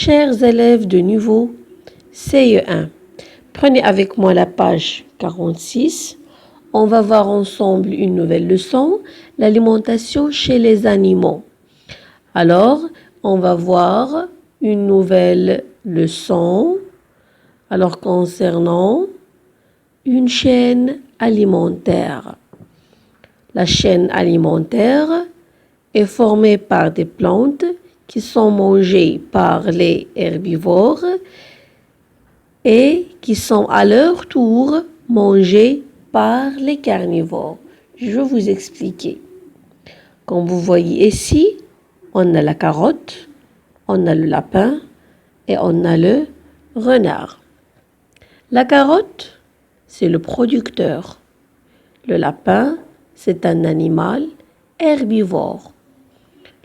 Chers élèves de niveau CE1, prenez avec moi la page 46. On va voir ensemble une nouvelle leçon, l'alimentation chez les animaux. Alors, on va voir une nouvelle leçon concernant une chaîne alimentaire. La chaîne alimentaire est formée par des plantes qui sont mangées par les herbivores et qui sont à leur tour mangées par les carnivores. Je vais vous expliquer. Comme vous voyez ici, on a la carotte, on a le lapin et on a le renard. La carotte, c'est le producteur. Le lapin, c'est un animal herbivore.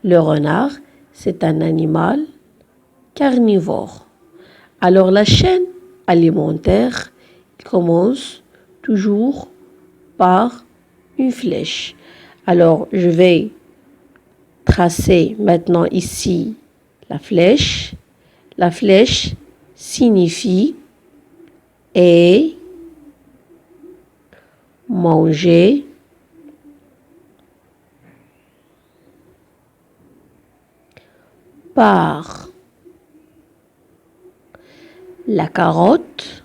Le renard, c'est un animal carnivore. Alors la chaîne alimentaire commence toujours par une flèche. Alors je vais tracer maintenant ici la flèche. La flèche signifie et manger par la carotte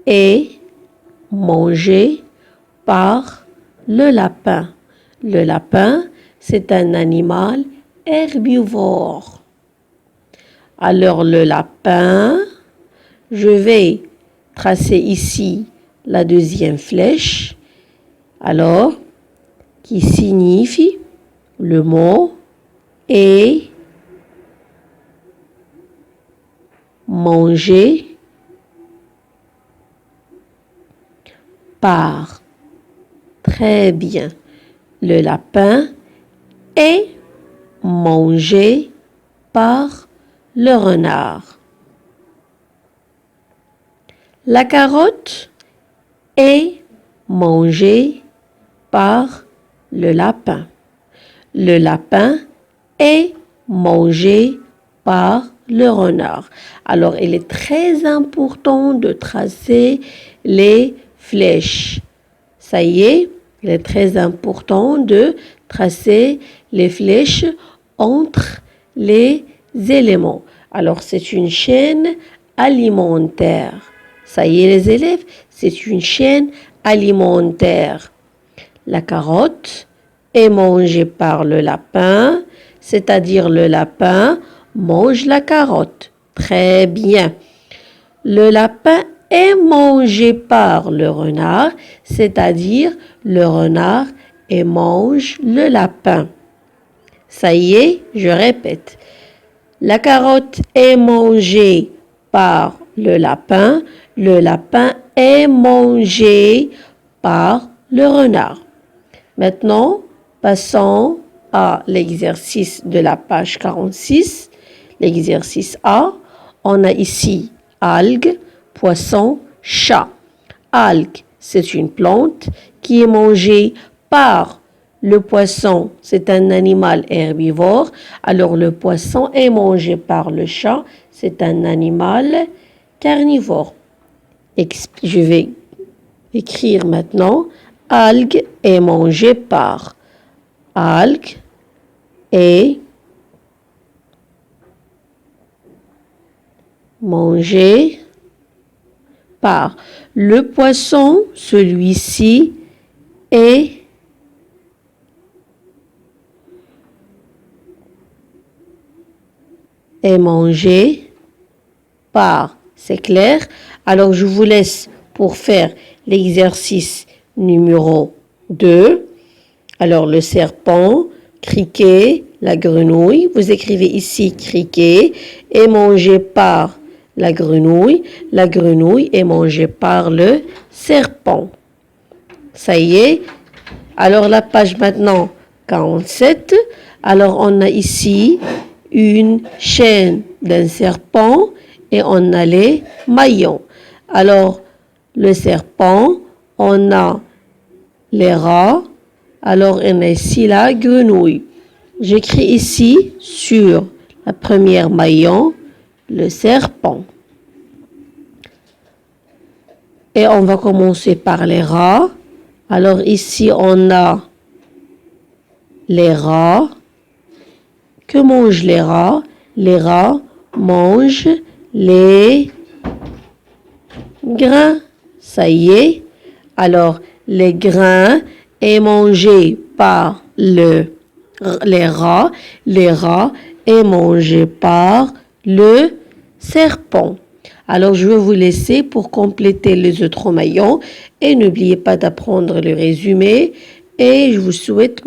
et mangée par le lapin. Le lapin, c'est un animal herbivore. Alors le lapin, je vais tracer ici la deuxième flèche, alors qui signifie le mot et manger par. Très bien. Le lapin est mangé par le renard. La carotte est mangée par le lapin. Le lapin est mangé par le renard. Alors, il est très important de tracer les flèches. Ça y est, il est très important de tracer les flèches entre les éléments. Alors, c'est une chaîne alimentaire. Ça y est, les élèves, c'est une chaîne alimentaire. La carotte est mangée par le lapin, c'est-à-dire le lapin mange la carotte. Très bien. Le lapin est mangé par le renard, c'est-à-dire le renard et mange le lapin. Ça y est, je répète. La carotte est mangée par le lapin est mangé par le renard. Maintenant, passons à l'exercice de la page 46. L'exercice A, on a ici algues, poisson, chat. Algue, c'est une plante qui est mangée par le poisson, c'est un animal herbivore. Alors le poisson est mangé par le chat, c'est un animal carnivore. Je vais écrire maintenant. Algue est mangée par. Algue est mangée par. Le poisson, celui-ci, est mangé par. C'est clair? Alors, je vous laisse pour faire l'exercice numéro 2. Alors, le serpent, criquet, la grenouille. Vous écrivez ici criquet est mangé par la grenouille. La grenouille est mangée par le serpent. Ça y est. Alors, la page maintenant 47. Alors, on a ici une chaîne d'un serpent et on a les maillons. Alors, le serpent, on a les rats. Alors, on a ici la grenouille. J'écris ici sur la première maillon le serpent. Et on va commencer par les rats. Alors ici, on a les rats. Que mangent les rats? Les rats mangent les grains. Ça y est. Alors, les grains est mangé par les rats. Les rats est mangé par le serpent. Alors, je vais vous laisser pour compléter les autres maillons et n'oubliez pas d'apprendre le résumé et je vous souhaite